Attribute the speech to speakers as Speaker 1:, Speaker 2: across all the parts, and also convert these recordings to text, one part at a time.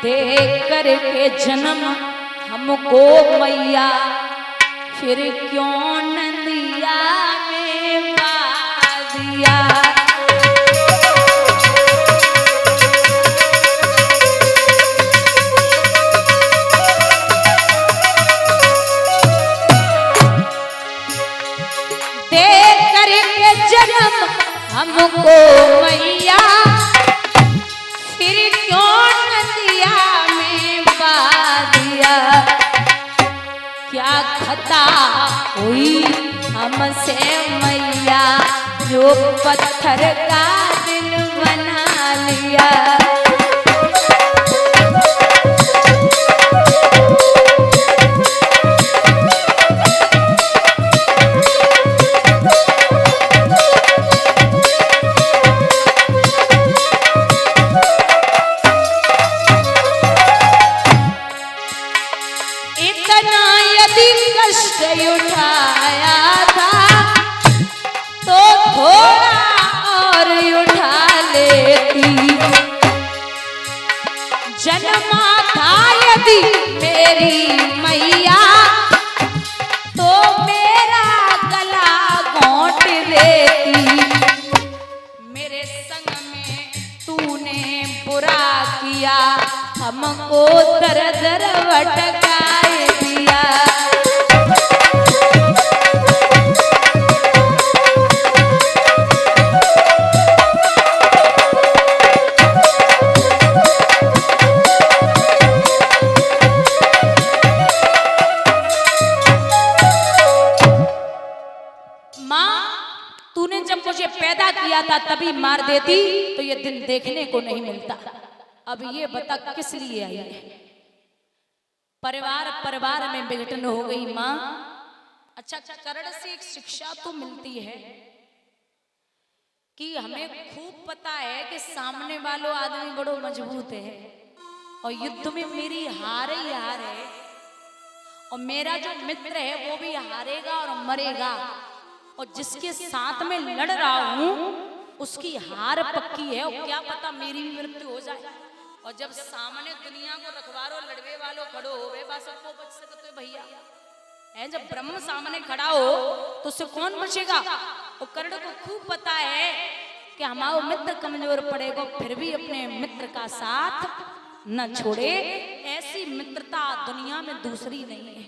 Speaker 1: देख करके जन्म हमको मैया, फिर क्यों नदिया में बहा दिया। देख करके जन्म हमको मैया, फिर क्यों नदिया में बहा दिया। क्या खता हुई हमसे मैया, जो पत्थर का दिल बना लिया। इतना यदि कष्ट उठाया था तो थोड़ा और उठा लेती। जन्मा था यदि मेरी मैया, तो मेरा गला घोंट देती। मेरे संग में तूने बुरा किया, हमको दर दर भटकाए दिया। तूने जब मुझे पैदा किया था तभी मार देती तो ये दिन देखने को नहीं मिलता। अब ये बता किस लिए आई है। परिवार में विघटन हो गई माँ। अच्छा, करण से एक शिक्षा तो मिलती है कि हमें खूब पता है कि सामने वालों आदमी बड़ो मजबूत है और युद्ध में मेरी हार ही हार है, और मेरा जो मित्र है वो भी हारेगा और मरेगा, और जिसके साथ में लड़ रहा हूं उसकी हार पक्की है, और क्या पता मेरी भी मृत्यु हो जाए। और जब सामने दुनिया को रखवारो लड़वे वालों खड़ो होवे, बस सबको बच सकते भैया है। जब ब्रह्म सामने खड़ा हो तो उससे कौन बचेगा। और कर्ण को खूब पता है कि हमारा मित्र कमजोर पड़ेगा, फिर भी अपने मित्र का साथ न छोड़े। ऐसी मित्रता दुनिया में दूसरी नहीं है।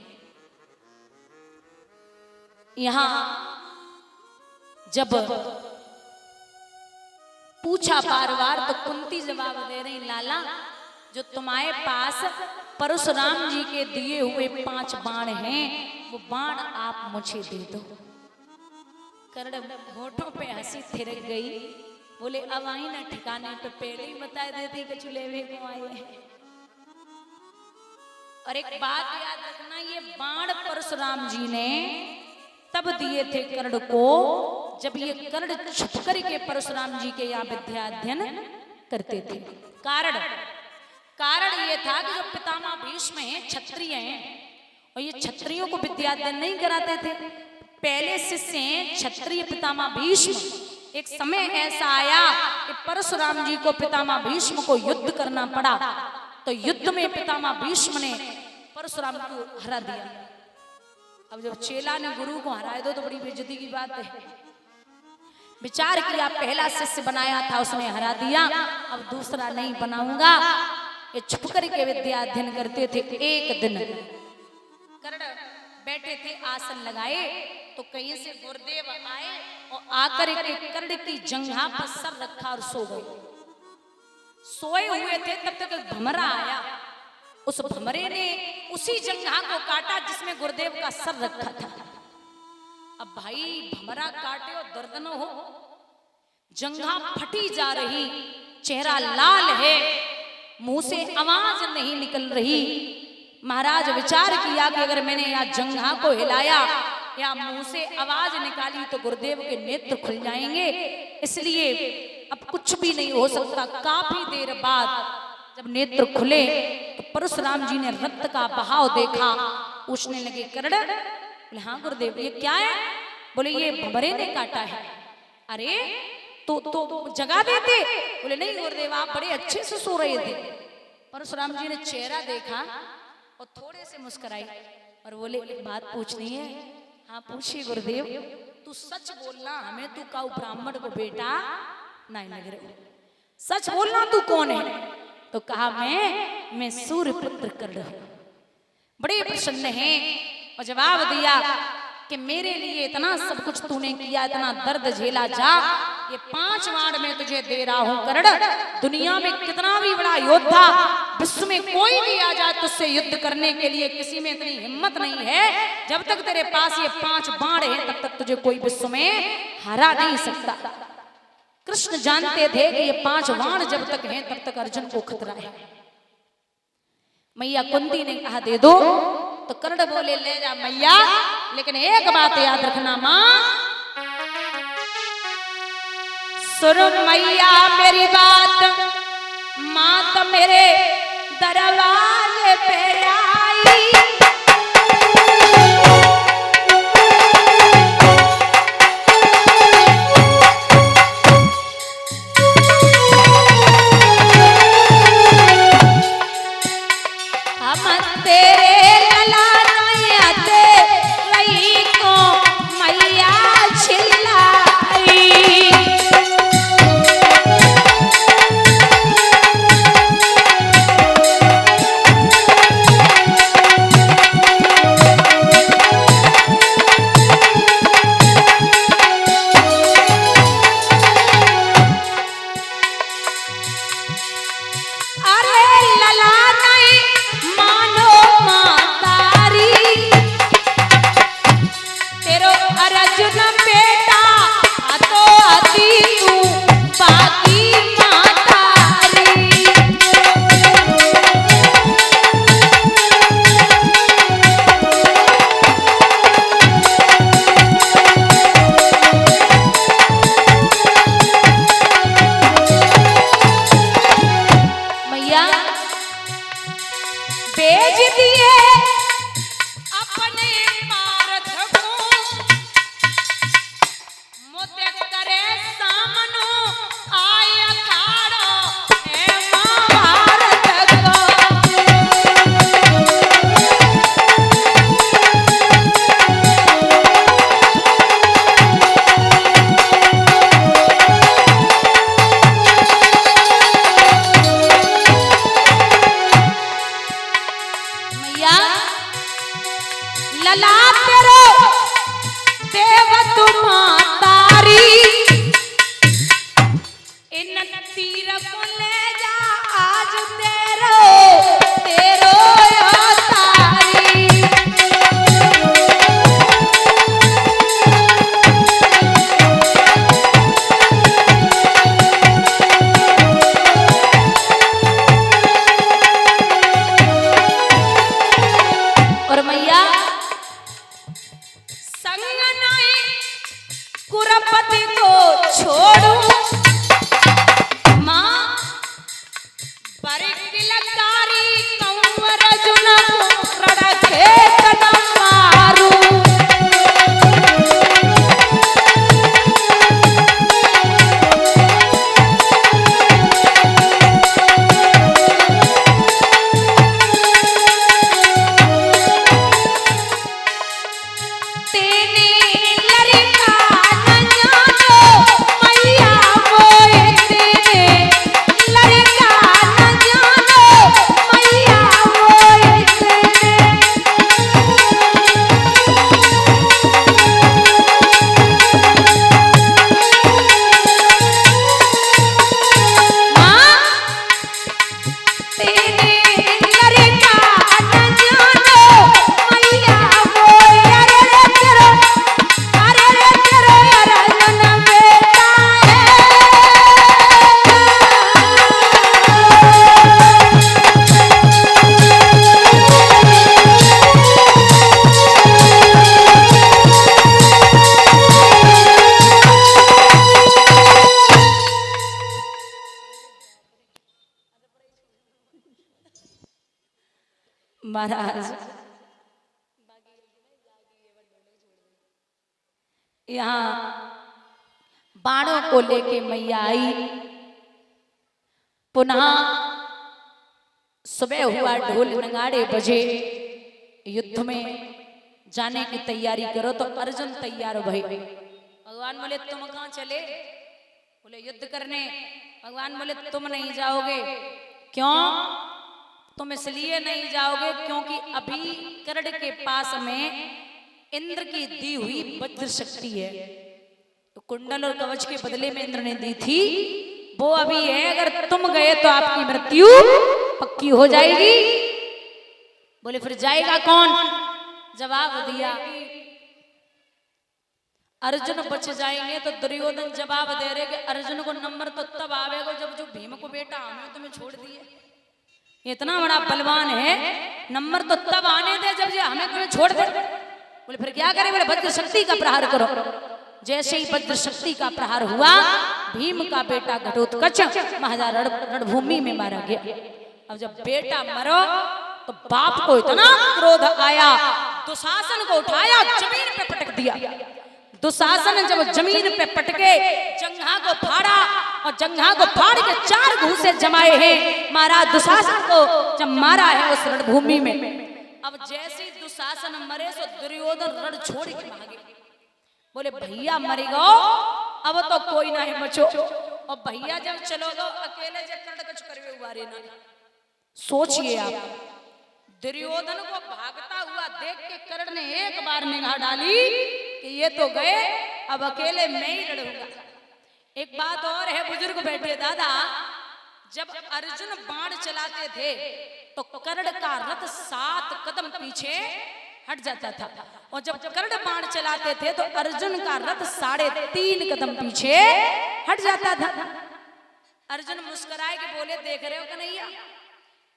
Speaker 1: यहां जब पूछा बार तो कुंती जवाब दे रही, लाला जो तुम्हारे पास परशुराम जी के दिए हुए 5 बाण हैं, वो बाण आप मुझे दे दो। कर्ण होठों पे हंसी थिरक गई, बोले अब आई ना ठिकाने पे, पहले ही बता देती कि चुलेवे को आए। और एक बात याद रखना, ये बाण परशुराम जी ने तब दिए थे कर्ण को जब ये कर्ण छुप करके परशुराम जी के यहाँ विद्या अध्ययन करते थे। कारण ये था कि जो पितामह भीष्म हैं क्षत्रिय हैं, और ये क्षत्रियों को विद्या अध्ययन नहीं कराते थे। पहले शिष्य हैं क्षत्रिय पितामह भीष्म। एक समय ऐसा आया कि परशुराम जी को पितामह भीष्म को युद्ध करना पड़ा, तो युद्ध में पितामह भीष्म ने परशुराम को हरा दिया। अब जब चेला ने गुरु को हरा दो तो बड़ी बेइज्जती की बात है। विचार किया, पहला शिष्य बनाया था उसने हरा दिया, अब दूसरा नहीं बनाऊंगा। ये छुप करके विद्या अध्ययन करते थे। एक दिन कर्ण बैठे थे आसन लगाए, तो कहीं से गुरुदेव आए और आकर के कर्ण की जंघा पर सर रखा और सो गए। सोए हुए थे तब तक भमरा आया, उस भमरे ने उसी जंघा को काटा जिसमें गुरुदेव का सर रखा था। अब भाई भमरा काटे और दर्द न हो, जंघा फटी जा रही, चेहरा लाल है, मुंह से आवाज नहीं निकल रही। महाराज विचार किया कि अगर मैंने यहाँ जंघा को हिलाया या मुंह से आवाज निकाली तो गुरुदेव के नेत्र खुल जाएंगे, इसलिए अब कुछ भी नहीं हो सकता। काफी देर बाद जब नेत्र खुले तो परशुराम जी ने रक्त का बहाव देखा। पूछने लगे, कर्ण? बोले हाँ गुरुदेव, ये क्या है? बोले ये भमरे ने काटा है। अरे तो जगा देते? बोले नहीं गुरुदेव, आप बड़े अच्छे से सो रहे थे। परशुराम जी ने चेहरा देखा और थोड़े से मुस्कुराई और बोले एक बात पूछनी है। हाँ पूछिए गुरुदेव। तू सच बोलना, हमें तू काऊ ब्राह्मण को बेटा नहीं लग रहे, सच बोलना तू कौन है। तो कहा मैं सूर्य पुत्र कर्ण हूं। बड़े प्रसन्न हैं और जवाब दिया कि मेरे लिए इतना सब कुछ तूने किया, इतना दर्द झेला, जा ये 5 वाण में तुझे दे रहा हूं कर्ण। दुनिया में कितना भी बड़ा योद्धा, विश्व में कोई भी आ जाए तुझसे युद्ध करने के लिए, किसी में इतनी हिम्मत नहीं है। जब तक तेरे पास ये 5 बाण है तब तक तुझे कोई विश्व में हरा नहीं सकता। कृष्ण जानते थे कि ये 5 बाण जब तक हैं तब तक अर्जुन को खतरा है। मैया कुंती ने कहा दे दो, तो कर्ण बोले ले जा मैया, लेकिन एक बात याद रखना मां, सुन मैया मेरी बात, मां तो मेरे दरवाजे पे आई। महाराज यहाँ बाणों को लेके मैया आई, पुनः सुबह हुआ, ढोल नगाड़े बजे, युद्ध में जाने की तैयारी करो। तो अर्जुन तैयार भई। भगवान बोले तुम कहां चले? बोले युद्ध करने। भगवान बोले तुम नहीं जाओगे। क्यों? तुम इसलिए नहीं जाओगे क्योंकि अभी कर्ण के पास में इंद्र की दी हुई वज्र शक्ति है। तो कुंडल और कवच के बदले में इंद्र ने दी थी, वो अभी है। अगर तुम गए तो आपकी मृत्यु पक्की हो जाएगी। बोले फिर जाएगा कौन? जवाब दिया अर्जुन बच जाएंगे। तो दुर्योधन जवाब दे रहे कि अर्जुन को नंबर तो तब आवेगा जब जो भीम को बेटा हमें तुम्हें छोड़ दिए। इतना बड़ा बलवान है, नंबर तो तब आने दे जब हमें तुम्हें छोड़ दे। बोले फिर क्या करें? बोले वज्र शक्ति का प्रहार करो। जैसे ही वज्र शक्ति का प्रहार हुआ, भीम का बेटा घटोत्कच महाराज रणभूमि में मारा गया। अब जब बेटा मरो तो बाप को इतना क्रोध आया, दुशासन को उठाया, जमीन पे पटक दिया। दुशासन जब जमीन पे पटके, जंघा को फाड़ा और जंघा को फाड़ के 4 घूंसे जमाए हैं। महाराज दुशासन को जब मारा है उस रणभूमि में। अब जैसे ही दुशासन मरे तो दुर्योधन रण छोड़ के भागे। बोले भैया मरेगा अब तो कोई ना है बचो। और भैया जब चलोगे अकेले जब कर्ण कुछ करवे उबारे ना। सोचिए आप, दुर्योधन को भागता हुआ देख के कर्ण ने एक बार निगाह डाली कि ये तो गए, अब अकेले मैं ही लड़ूंगा। एक बात और है, बुजुर्ग बैठे दादा, जब अर्जुन बाण चलाते थे तो कर्ण का रथ 7 कदम पीछे हट जाता था, और जब कर्ण बाण चलाते थे तो अर्जुन का रथ 3.5 कदम पीछे हट जाता था। अर्जुन मुस्कुराए के बोले देख रहे हो कन्हैया,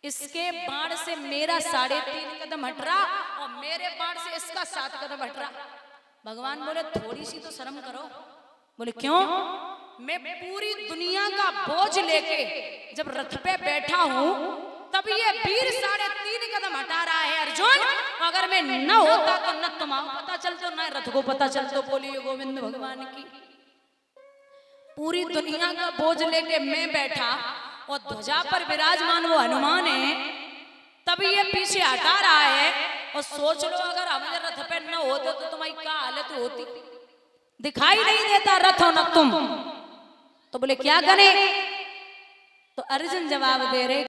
Speaker 1: इसके बाण से मेरा 3.5 कदम हट रहा और मेरे बाण से इसका 7 कदम हट रहा। भगवान बोले थोड़ी सी तो शर्म करो। बोले क्यों? मैं पूरी दुनिया का बोझ लेके जब रथ पे बैठा हूं तब ये वीर 3.5 कदम हटा रहा है अर्जुन। अगर मैं न होता तो न तुम्हारा पता चलता न रथ को पता चलता। बोलिए गोविंद भगवान की। पूरी दुनिया का बोझ लेके मैं बैठा और ध्वजा पर विराजमान वो हनुमान है, तब ये पीछे हटा रहा है। और सोच लो अगर हमारे रथ पे न होते तो तुम्हारी क्या हालत होती? दिखाई नहीं देता रथ हो न तुम। तो बोले क्या करें? तो अर्जुन जवाब दे रहे